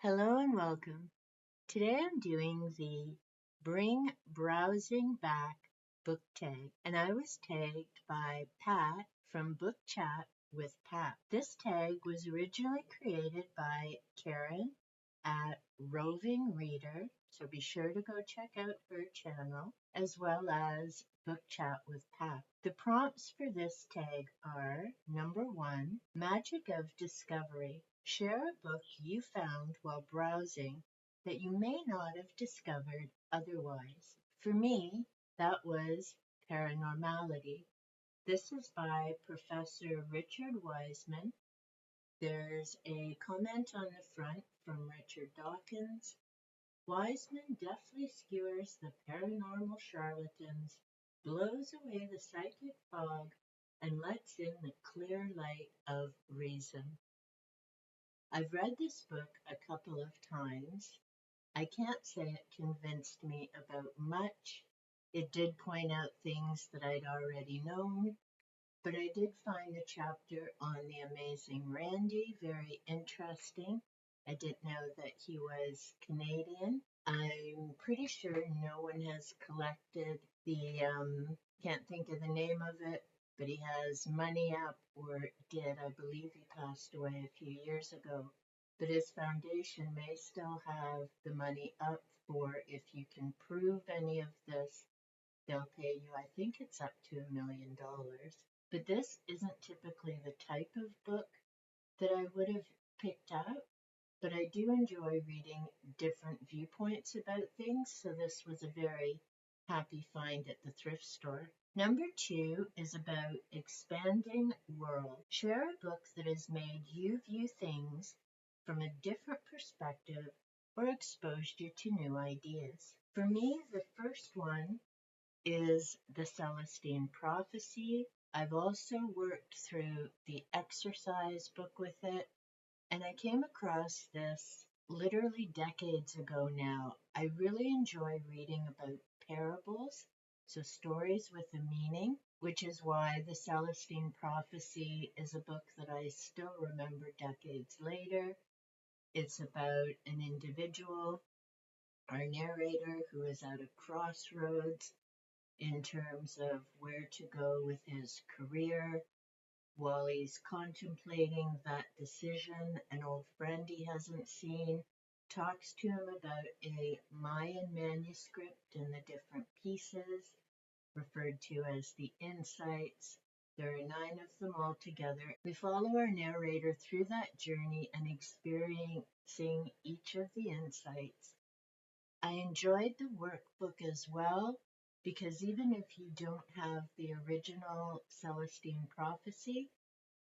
Hello and welcome. Today I'm doing the Bring Browsing Back book tag, and I was tagged by Pat from Book Chat with Pat. This tag was originally created by Karen at Roving Reader, so be sure to go check out her channel, as well as Book Chat with Pat. The prompts for this tag are number one, Magic of Discovery. Share a book you found while browsing that you may not have discovered otherwise. For me, that was Paranormality. This is by Professor Richard Wiseman. There's a comment on the front from Richard Dawkins. Wiseman deftly skewers the paranormal charlatans, blows away the psychic fog, and lets in the clear light of reason. I've read this book a couple of times. I can't say it convinced me about much. It did point out things that I'd already known, but I did find the chapter on the amazing Randy very interesting. I didn't know that he was Canadian. I'm pretty sure no one has collected the, can't think of the name of it, but he has Money Up, or did. I believe he passed away a few years ago. But his foundation may still have the money up for if you can prove any of this, they'll pay you, I think it's up to $1 million. But this isn't typically the type of book that I would have picked out, but I do enjoy reading different viewpoints about things, so this was a very happy find at the thrift store. Number two is about expanding world. Share a book that has made you view things from a different perspective or exposed you to new ideas. For me, the first one is the Celestine Prophecy. I've also worked through the exercise book with it, and I came across this literally decades ago now. I really enjoy reading about parables, so stories with a meaning, which is why the Celestine Prophecy is a book that I still remember decades later. It's about an individual, our narrator, who is at a crossroads in terms of where to go with his career. While he's contemplating that decision, an old friend he hasn't seen talks to him about a Mayan manuscript and the different pieces, referred to as the insights. There are 9 of them altogether. We follow our narrator through that journey and experiencing each of the insights. I enjoyed the workbook as well, because even if you don't have the original Celestine Prophecy,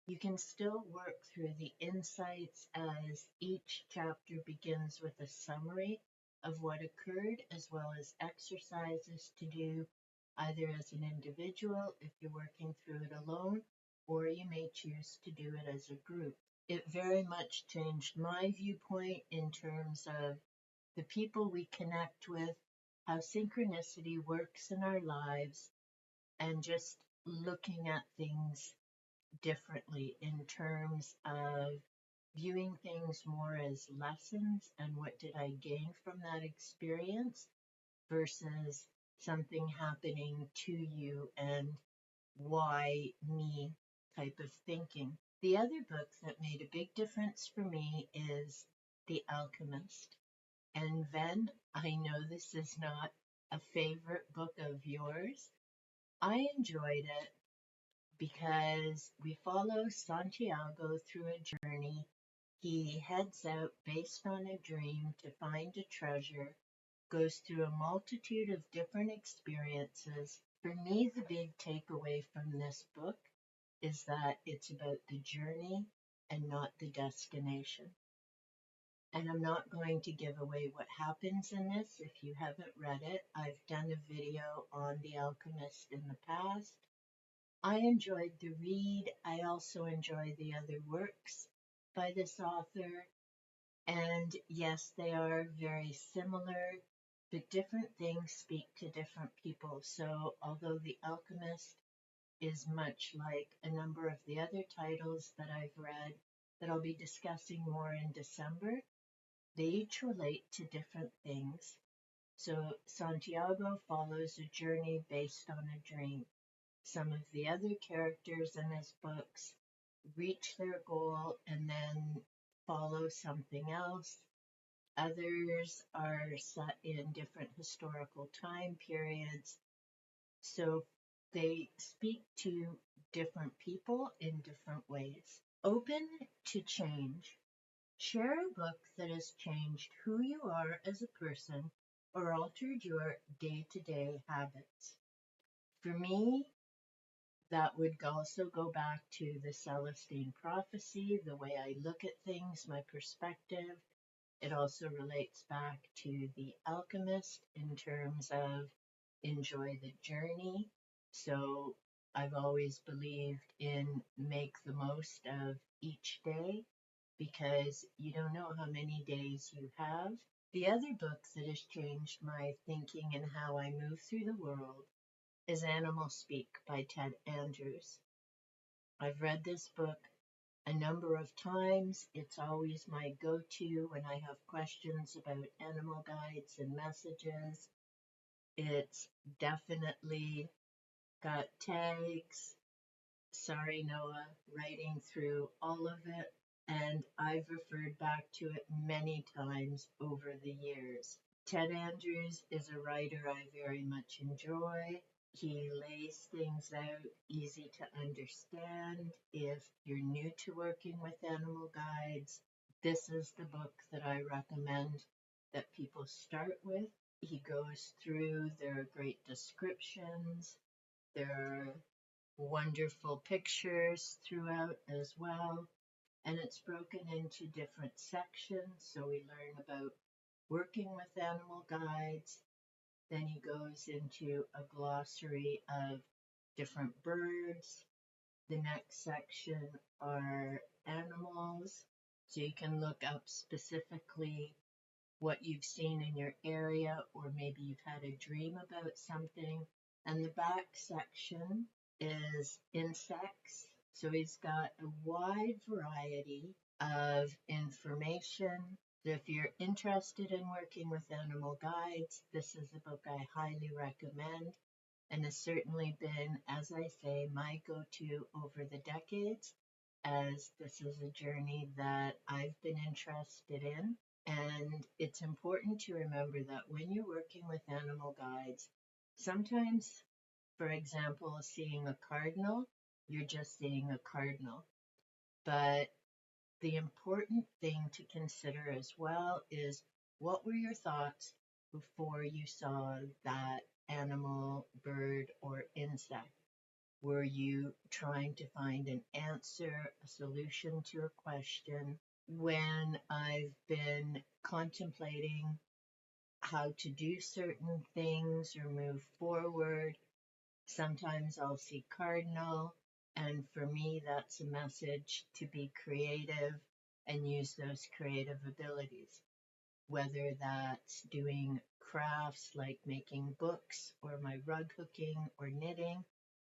you can still work through the insights as each chapter begins with a summary of what occurred, as well as exercises to do either as an individual if you're working through it alone, or you may choose to do it as a group. It very much changed my viewpoint in terms of the people we connect with, how synchronicity works in our lives, and just looking at things differently in terms of viewing things more as lessons and what did I gain from that experience versus something happening to you and why me type of thinking. The other book that made a big difference for me is The Alchemist. And Ven, I know this is not a favorite book of yours. I enjoyed it because we follow Santiago through a journey. He heads out based on a dream to find a treasure, goes through a multitude of different experiences. For me, the big takeaway from this book is that it's about the journey and not the destination. And I'm not going to give away what happens in this if you haven't read it. I've done a video on The Alchemist in the past. I enjoyed the read. I also enjoy the other works by this author. And yes, they are very similar, but different things speak to different people. So although The Alchemist is much like a number of the other titles that I've read that I'll be discussing more in December, They each relate to different things. So Santiago follows a journey based on a dream. Some of the other characters in his books reach their goal and then follow something else. Others are set in different historical time periods. So they speak to different people in different ways. Open to change. Share a book that has changed who you are as a person or altered your day to day habits. For me, that would also go back to the Celestine prophecy, the way I look at things, my perspective. It also relates back to the Alchemist in terms of enjoy the journey. So I've always believed in make the most of each day because you don't know how many days you have. The other book that has changed my thinking and how I move through the world is Animal Speak by Ted Andrews. I've read this book a number of times. It's always my go to when I have questions about animal guides and messages. It's definitely got tags. Sorry, Noah, writing through all of it. And I've referred back to it many times over the years. Ted Andrews is a writer I very much enjoy. He lays things out easy to understand. If you're new to working with animal guides, this is the book that I recommend that people start with. He goes through, there are great descriptions, there are wonderful pictures throughout as well, and it's broken into different sections. So we learn about working with animal guides. Then he goes into a glossary of different birds. The next section are animals. So you can look up specifically what you've seen in your area, or maybe you've had a dream about something. And the back section is insects. So he's got a wide variety of information. So if you're interested in working with animal guides, this is a book I highly recommend and has certainly been, as I say, my go-to over the decades, as this is a journey that I've been interested in. And it's important to remember that when you're working with animal guides, sometimes, for example, seeing a cardinal, you're just seeing a cardinal. But the important thing to consider as well is what were your thoughts before you saw that animal, bird, or insect? Were you trying to find an answer, a solution to a question? When I've been contemplating how to do certain things or move forward, sometimes I'll see cardinal, and for me, that's a message to be creative and use those creative abilities, whether that's doing crafts like making books or my rug hooking or knitting,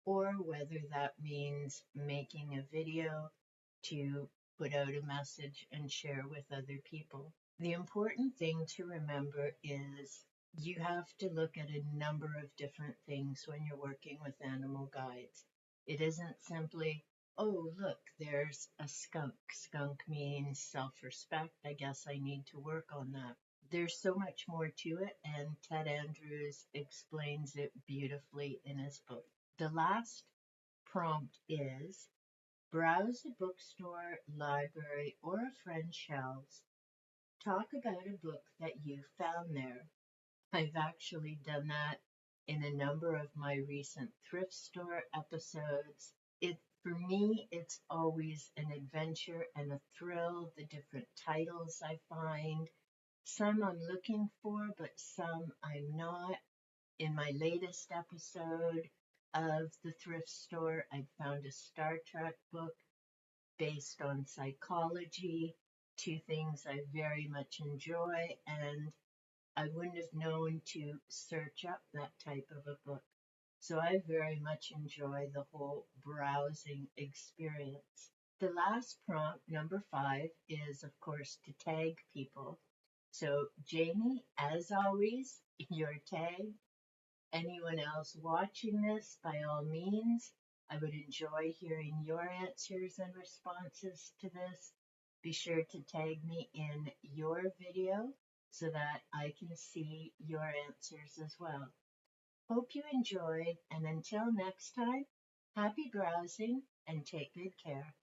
or whether that means making a video to put out a message and share with other people. The important thing to remember is you have to look at a number of different things when you're working with animal guides. It isn't simply, oh, look, there's a skunk. Skunk means self-respect. I guess I need to work on that. There's so much more to it, and Ted Andrews explains it beautifully in his book. The last prompt is browse a bookstore, library, or a friend's shelves. Talk about a book that you found there. I've actually done that in a number of my recent thrift store episodes. For me, it's always an adventure and a thrill, the different titles I find. Some I'm looking for, but some I'm not. In my latest episode of the thrift store, I found a Star Trek book based on psychology, two things I very much enjoy, and I wouldn't have known to search up that type of a book. So I very much enjoy the whole browsing experience. The last prompt, number 5, is of course to tag people. So, Janie, as always, your tag. Anyone else watching this, by all means, I would enjoy hearing your answers and responses to this. Be sure to tag me in your video so that I can see your answers as well. Hope you enjoyed, and until next time, happy browsing and take good care.